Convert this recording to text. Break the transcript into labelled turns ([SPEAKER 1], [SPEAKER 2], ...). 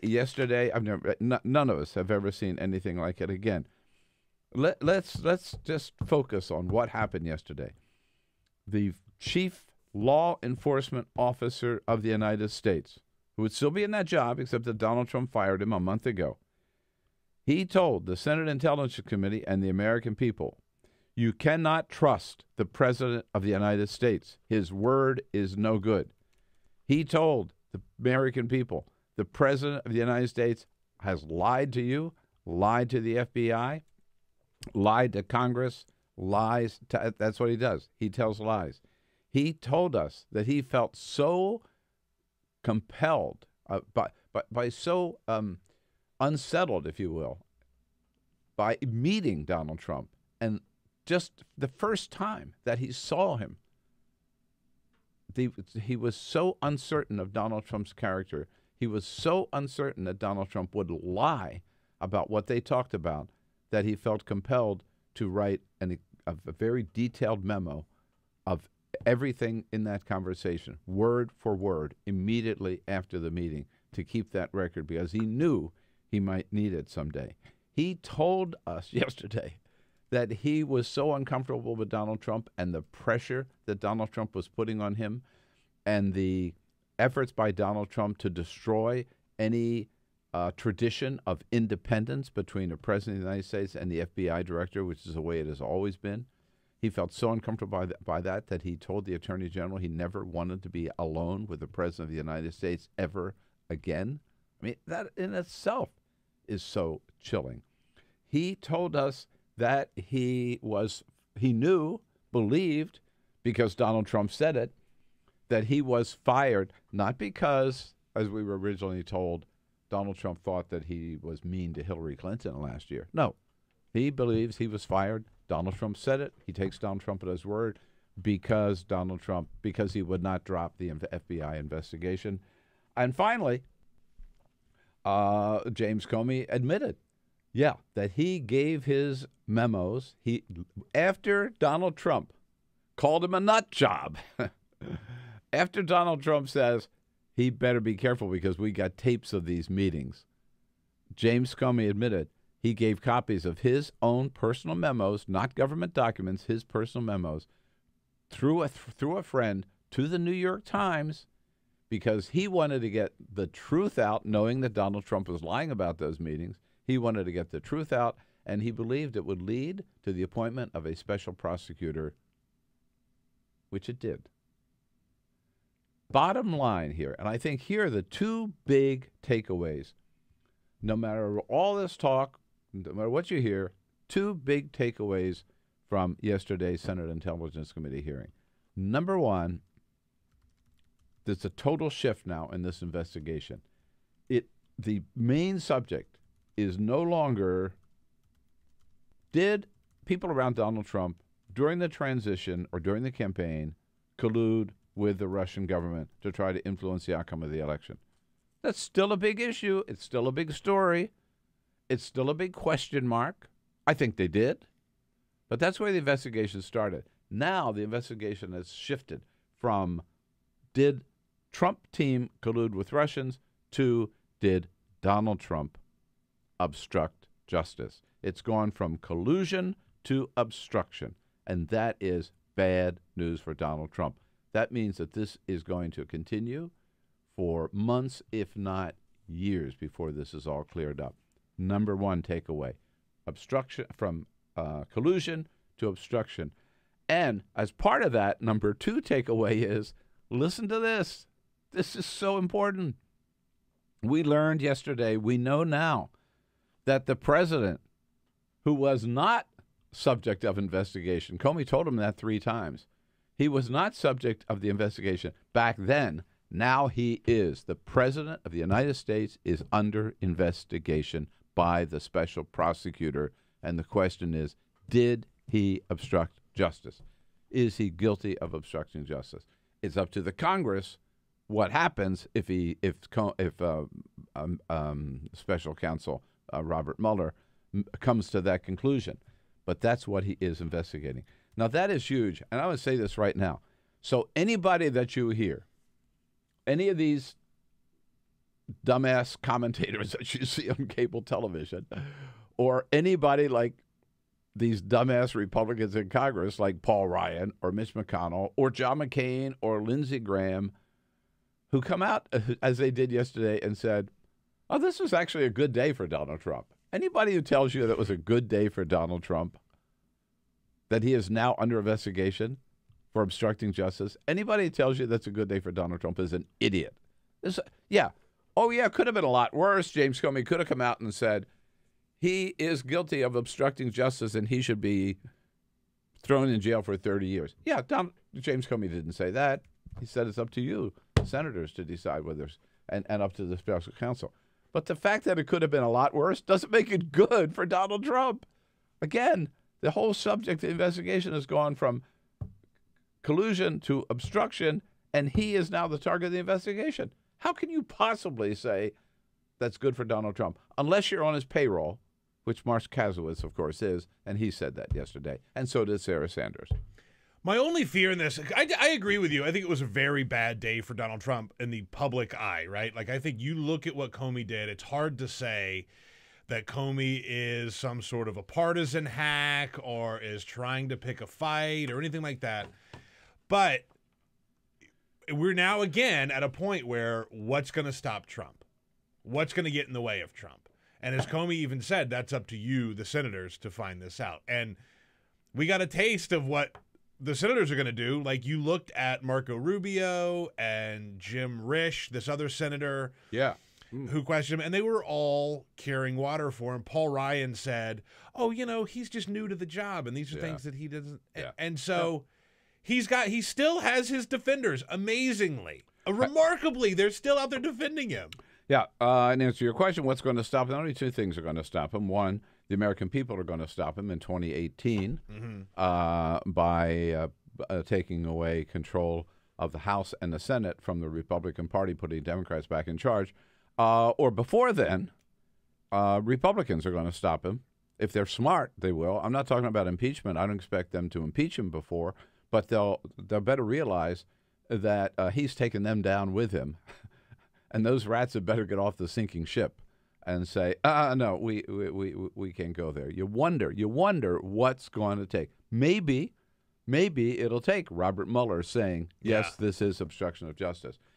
[SPEAKER 1] yesterday, none of us have ever seen anything like it again. Let's just focus on what happened yesterday. The chief law enforcement officer of the United States, who would still be in that job, except that Donald Trump fired him a month ago, he told the Senate Intelligence Committee and the American people, you cannot trust the President of the United States. His word is no good. He told the American people, the President of the United States has lied to you, lied to the FBI, lied to Congress, that's what he does. He tells lies. He told us that he felt so compelled, by so unsettled, if you will, by meeting Donald Trump. And just the first time that he saw him, he was so uncertain of Donald Trump's character. He was so uncertain that Donald Trump would lie about what they talked about that he felt compelled to write a very detailed memo of everything in that conversation, word for word, immediately after the meeting, to keep that record because he knew he might need it someday. He told us yesterday that he was so uncomfortable with Donald Trump and the pressure that Donald Trump was putting on him and the efforts by Donald Trump to destroy any tradition of independence between the President of the United States and the FBI director, which is the way it has always been. He felt so uncomfortable by that he told the Attorney General he never wanted to be alone with the President of the United States ever again. I mean, that in itself is so chilling. He told us that he believed, because Donald Trump said it, that he was fired, not because, as we were originally told, Donald Trump thought that he was mean to Hillary Clinton last year. No, he believes he was fired. Donald Trump said it. He takes Donald Trump at his word because he would not drop the FBI investigation. And finally, James Comey admitted, that he gave his memos. After Donald Trump called him a nut job, after Donald Trump says he better be careful because we got tapes of these meetings, James Comey admitted he gave copies of his own personal memos, not government documents, his personal memos, through a friend to the New York Times because he wanted to get the truth out, knowing that Donald Trump was lying about those meetings. He wanted to get the truth out, and he believed it would lead to the appointment of a special prosecutor, which it did. Bottom line here, and I think here are the two big takeaways. No matter all this talk, no matter what you hear, two big takeaways from yesterday's Senate Intelligence Committee hearing. Number one, there's a total shift now in this investigation. The main subject is no longer did people around Donald Trump during the transition or during the campaign collude with the Russian government to try to influence the outcome of the election. That's still a big issue. It's still a big story. It's still a big question mark. I think they did. But that's where the investigation started. Now the investigation has shifted from did Trump team collude with Russians to did Donald Trump obstruct justice. It's gone from collusion to obstruction, and that is bad news for Donald Trump. That means that this is going to continue for months, if not years, before this is all cleared up. Number one takeaway, obstruction from collusion to obstruction. And as part of that, number two takeaway is, listen to this. This is so important. We learned yesterday, we know now, that the president, who was not subject of investigation, Comey told him that 3 times, he was not subject of the investigation back then. Now he is. The president of the United States is under investigation by the special prosecutor. And the question is, did he obstruct justice? Is he guilty of obstructing justice? It's up to the Congress what happens if special counsel Robert Mueller comes to that conclusion. But that's what he is investigating. Now, that is huge. And I would say this right now. So anybody that you hear, any of these dumbass commentators that you see on cable television, or anybody like these dumbass Republicans in Congress like Paul Ryan or Mitch McConnell or John McCain or Lindsey Graham, who come out, as they did yesterday, and said, oh, this was actually a good day for Donald Trump. Anybody who tells you that it was a good day for Donald Trump, that he is now under investigation for obstructing justice, anybody who tells you that's a good day for Donald Trump is an idiot. It could have been a lot worse. James Comey could have come out and said, he is guilty of obstructing justice and he should be thrown in jail for 30 years. Yeah, James Comey didn't say that. He said it's up to you, senators, to decide whether, and up to the special counsel. But the fact that it could have been a lot worse doesn't make it good for Donald Trump. Again, the whole subject of the investigation has gone from collusion to obstruction, and he is now the target of the investigation. How can you possibly say that's good for Donald Trump? Unless you're on his payroll, which Mark Kasowitz, of course, is, and he said that yesterday, and so did Sarah Sanders.
[SPEAKER 2] My only fear in this, I agree with you. I think it was a very bad day for Donald Trump in the public eye, right? Like, I think you look at what Comey did, it's hard to say that Comey is some sort of a partisan hack or is trying to pick a fight or anything like that. But we're now again at a point where what's going to stop Trump? What's going to get in the way of Trump? And as Comey even said, that's up to you, the senators, to find this out. And we got a taste of what the senators are going to do. Like, you looked at Marco Rubio and Jim Risch, this other senator, who questioned him, and they were all carrying water for him. Paul Ryan said, oh, he's just new to the job, and these are things that he doesn't. And so he still has his defenders, amazingly. Remarkably, they're still out there defending him.
[SPEAKER 1] Yeah, and answer your question, what's going to stop him? Only two things are going to stop him. One, the American people are going to stop him in 2018 by taking away control of the House and the Senate from the Republican Party, putting Democrats back in charge. Or before then, Republicans are going to stop him. If they're smart, they will. I'm not talking about impeachment. I don't expect them to impeach him before, but they'll better realize that he's taken them down with him. And those rats had better get off the sinking ship and say, no, we can't go there. You wonder what's going to take. Maybe it'll take Robert Mueller saying, yes, this is obstruction of justice.